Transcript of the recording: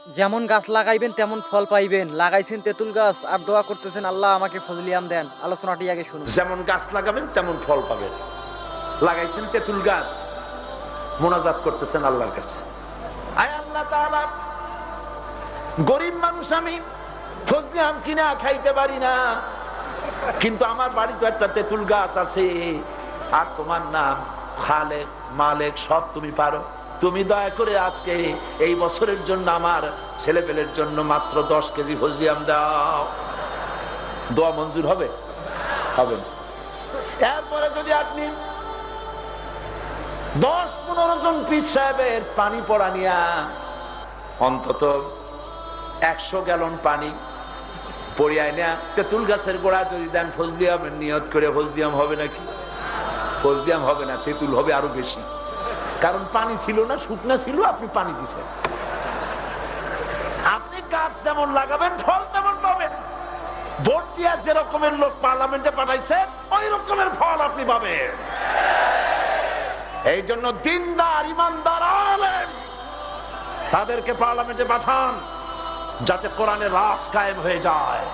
যেমন গাছ লাগাইবেন তেমন ফল পাইবেন। লাগাইছেন তেঁতুল গাছ আর দোয়া করতেছেন আল্লাহ আমাকে ফজলিয়াম দেন। আলোচনাটি আগে শুনুন। যেমন গাছ লাগাবেন তেমন ফল পাবেন। লাগাইছেন তেঁতুল গাছ, মোনাজাত করতেছেন আল্লাহর কাছে, আয় আল্লাহ তাআলা, গরিব মানুষ আমি, ফজলি আম কিনা খাইতে পারি না, কিন্তু আমার বাড়িতে একটা তেঁতুল গাছ আছে, আর তোমার নাম খালেক মালেক সব তুমি পারো, তুমি দয়া করে আজকে এই বছরের জন্য আমার ছেলেপেলের জন্য মাত্র 10 কেজি ফজলি আম দাও। দোয়া মঞ্জুর হবে? হবে না। এরপরে যদি আপনি 10-15 জন পীর সাহেবের পানি পড়া নিয়া অন্তত 100 গ্যালন পানি পড়িয়ায় না তেঁতুল গাছের গোড়া যদি দেন, ফজলি আমের নিয়ত করে, ফজলি আম হবে নাকি? ফজলি আম হবে না, তেঁতুল হবে আরো বেশি, কারণ পানি ছিল না, শুকনা ছিল, আপনি পানি দিচ্ছেন। আপনি গাছ যেমন লাগাবেন ফল তেমন পাবেন। ভোট দিয়া যে রকমের লোক পার্লামেন্টে পাঠাইছেন ওই রকমের ফল আপনি পাবেন। এই জন্য দিনদার ইমানদার আলেম তাদেরকে পার্লামেন্টে পাঠান, যাতে কোরআনের রাজ কায়েম হয়ে যায়।